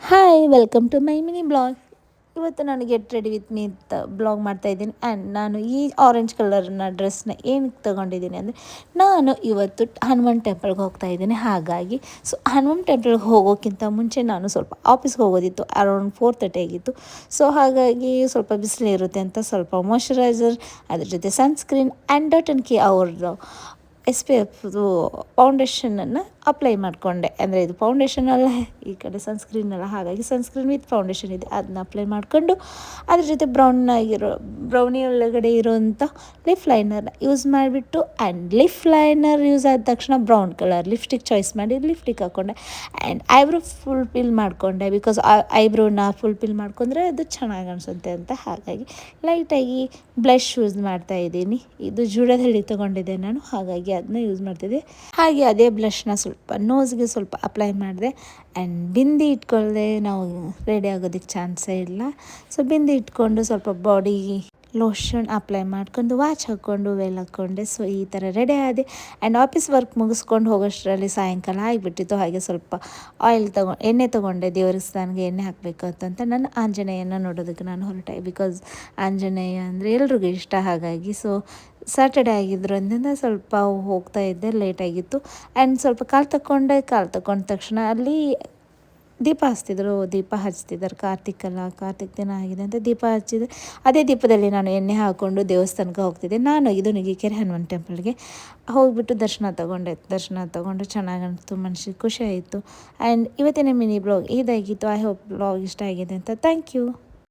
Hi welcome to my mini blog. ಇವತ್ತು ನಾನು get ready with me ಅಂತ blog ಮಾಡ್ತಾಯಿದ್ದೀನಿ. ಆ್ಯಂಡ್ ನಾನು ಈ ಆರೆಂಜ್ ಕಲರ್ನ ಡ್ರೆಸ್ನ ಏನಕ್ಕೆ ತೊಗೊಂಡಿದ್ದೀನಿ ಅಂದರೆ, ನಾನು ಇವತ್ತು ಹನುಮಾನ್ ಟೆಂಪಲ್ಗೆ ಹೋಗ್ತಾ ಇದ್ದೀನಿ. ಹಾಗಾಗಿ ಹನುಮಾನ್ ಟೆಂಪಲ್ಗೆ ಹೋಗೋಕ್ಕಿಂತ ಮುಂಚೆ ನಾನು ಸ್ವಲ್ಪ ಆಫೀಸ್ಗೆ ಹೋಗೋದಿತ್ತು. ಅರೌಂಡ್ 4:30 ಆಗಿತ್ತು. ಹಾಗಾಗಿ ಸ್ವಲ್ಪ ಬಿಸಿಲು ಇರುತ್ತೆ ಅಂತ ಸ್ವಲ್ಪ ಮಾಯ್ಶ್ಚರೈಸರ್, ಅದ್ರ ಜೊತೆ ಸನ್ಸ್ಕ್ರೀನ್ ಆ್ಯಂಡ್ ಡಾಟ್ ಆ್ಯಂಡ್ ಕಿ ಅವ್ರದ್ದು SPFದು ಫೌಂಡೇಶನನ್ನು ಅಪ್ಲೈ ಮಾಡಿಕೊಂಡೆ. ಅಂದರೆ ಇದು ಫೌಂಡೇಶನ್ ಅಲ್ಲ, ಈ ಕಡೆ ಸನ್ಸ್ಕ್ರೀನ್ ಅಲ್ಲ, ಹಾಗಾಗಿ ಸನ್ಸ್ಕ್ರೀನ್ ವಿತ್ ಫೌಂಡೇಶನ್ ಇದೆ, ಅದನ್ನ ಅಪ್ಲೈ ಮಾಡಿಕೊಂಡು ಅದ್ರ ಜೊತೆ ಬ್ರೌನಿ ಒಳಗಡೆ ಇರೋವಂಥ ಲಿಫ್ ಲೈನರ್ನ ಯೂಸ್ ಮಾಡಿಬಿಟ್ಟು, ಆ್ಯಂಡ್ ಲಿಫ್ ಲೈನರ್ ಯೂಸ್ ಆದ ತಕ್ಷಣ ಬ್ರೌನ್ ಕಲರ್ ಲಿಪ್ಸ್ಟಿಕ್ ಚಾಯ್ಸ್ ಮಾಡಿ ಲಿಪ್ಸ್ಟಿಕ್ ಹಾಕ್ಕೊಂಡೆ. ಆ್ಯಂಡ್ ಐಬ್ರೋ ಫುಲ್ಫಿಲ್ ಮಾಡಿಕೊಂಡೆ, ಬಿಕಾಸ್ ಐಬ್ರೋನ ಫುಲ್ಫಿಲ್ ಮಾಡ್ಕೊಂಡ್ರೆ ಅದು ಚೆನ್ನಾಗಿ ಅನಿಸುತ್ತೆ ಅಂತ. ಹಾಗಾಗಿ ಲೈಟಾಗಿ ಬ್ಲಷ್ ಯೂಸ್ ಮಾಡ್ತಾಯಿದ್ದೀನಿ. ಇದು ಜೂಡದಲ್ಲಿ ತೊಗೊಂಡಿದ್ದೆ ನಾನು, ಹಾಗಾಗಿ ಅದನ್ನ ಯೂಸ್ ಮಾಡ್ತಿದ್ದೆ. ಹಾಗೆ ಅದೇ ಬ್ಲಷ್ನ ಸ್ವಲ್ಪ ನೋಸ್ಗೆ ಸ್ವಲ್ಪ ಅಪ್ಲೈ ಮಾಡಿದೆ. ಆ್ಯಂಡ್ ಬಿಂದಿ ಇಟ್ಕೊಳ್ಳದೆ ನಾವು ರೆಡಿ ಆಗೋದಕ್ಕೆ ಚಾನ್ಸೇ ಇಲ್ಲ. ಬಿಂದಿ ಇಟ್ಕೊಂಡು ಸ್ವಲ್ಪ ಬಾಡಿ ಲೋಷನ್ ಅಪ್ಲೈ ಮಾಡ್ಕೊಂಡು ವಾಚ್ ಹಾಕ್ಕೊಂಡು ವೇಲ್ ಹಾಕ್ಕೊಂಡೆ. ಈ ಥರ ರೆಡಿ ಆದೆ. ಆ್ಯಂಡ್ ಆಫೀಸ್ ವರ್ಕ್ ಮುಗಿಸ್ಕೊಂಡು ಹೋಗೋಷ್ಟರಲ್ಲಿ ಸಾಯಂಕಾಲ ಆಗಿಬಿಟ್ಟಿತ್ತು. ಹಾಗೆ ಸ್ವಲ್ಪ ಎಣ್ಣೆ ತೊಗೊಂಡೆ, ದೇವ್ರಿಗೆ ಸ್ನಾನಗೆ ಎಣ್ಣೆ ಹಾಕಬೇಕು ಅಂತ ನನ್ನ ಆಂಜನೇಯನ ನೋಡೋದಕ್ಕೆ ನಾನು ಹೊರಟೆ. ಬಿಕಾಸ್ ಆಂಜನೇಯ ಅಂದರೆ ಎಲ್ರಿಗೂ ಇಷ್ಟ. ಹಾಗಾಗಿ ಸ್ಯಾಟರ್ಡೇ ಆಗಿದ್ದರಿಂದ ಸ್ವಲ್ಪ ಹೋಗ್ತಾ ಇದ್ದೆ, ಲೇಟಾಗಿತ್ತು. ಆ್ಯಂಡ್ ಸ್ವಲ್ಪ ಕಾಲು ತಗೊಂಡ ತಕ್ಷಣ ಅಲ್ಲಿ ದೀಪ ಹಚ್ತಿದ್ದಾರೆ. ಕಾರ್ತಿಕ್ ದಿನ ಆಗಿದೆ ಅಂತ ದೀಪ ಹಚ್ಚಿದೆ. ಅದೇ ದೀಪದಲ್ಲಿ ನಾನು ಎಣ್ಣೆ ಹಾಕ್ಕೊಂಡು ದೇವಸ್ಥಾನಕ್ಕೆ ಹೋಗ್ತಿದ್ದೆ. ನಾನು ಇದು ನುಗ್ಗಿಕೆರೆ ಹನುಮಾನ್ ಟೆಂಪಲ್ಗೆ ಹೋಗಿಬಿಟ್ಟು ದರ್ಶನ ತೊಗೊಂಡು ಚೆನ್ನಾಗಿ ಅನಿಸ್ತು, ಮನಸ್ಸಿಗೆ ಖುಷಿ ಆಯಿತು. ಆ್ಯಂಡ್ ಇವತ್ತಿನ ಮಿನಿ ಬ್ಲಾಗ್ ಇದಾಗಿತ್ತು. ಐ ಹೋಪ್ ಬ್ಲಾಗ್ ಇಷ್ಟ ಆಗಿದೆ ಅಂತ. Thank you.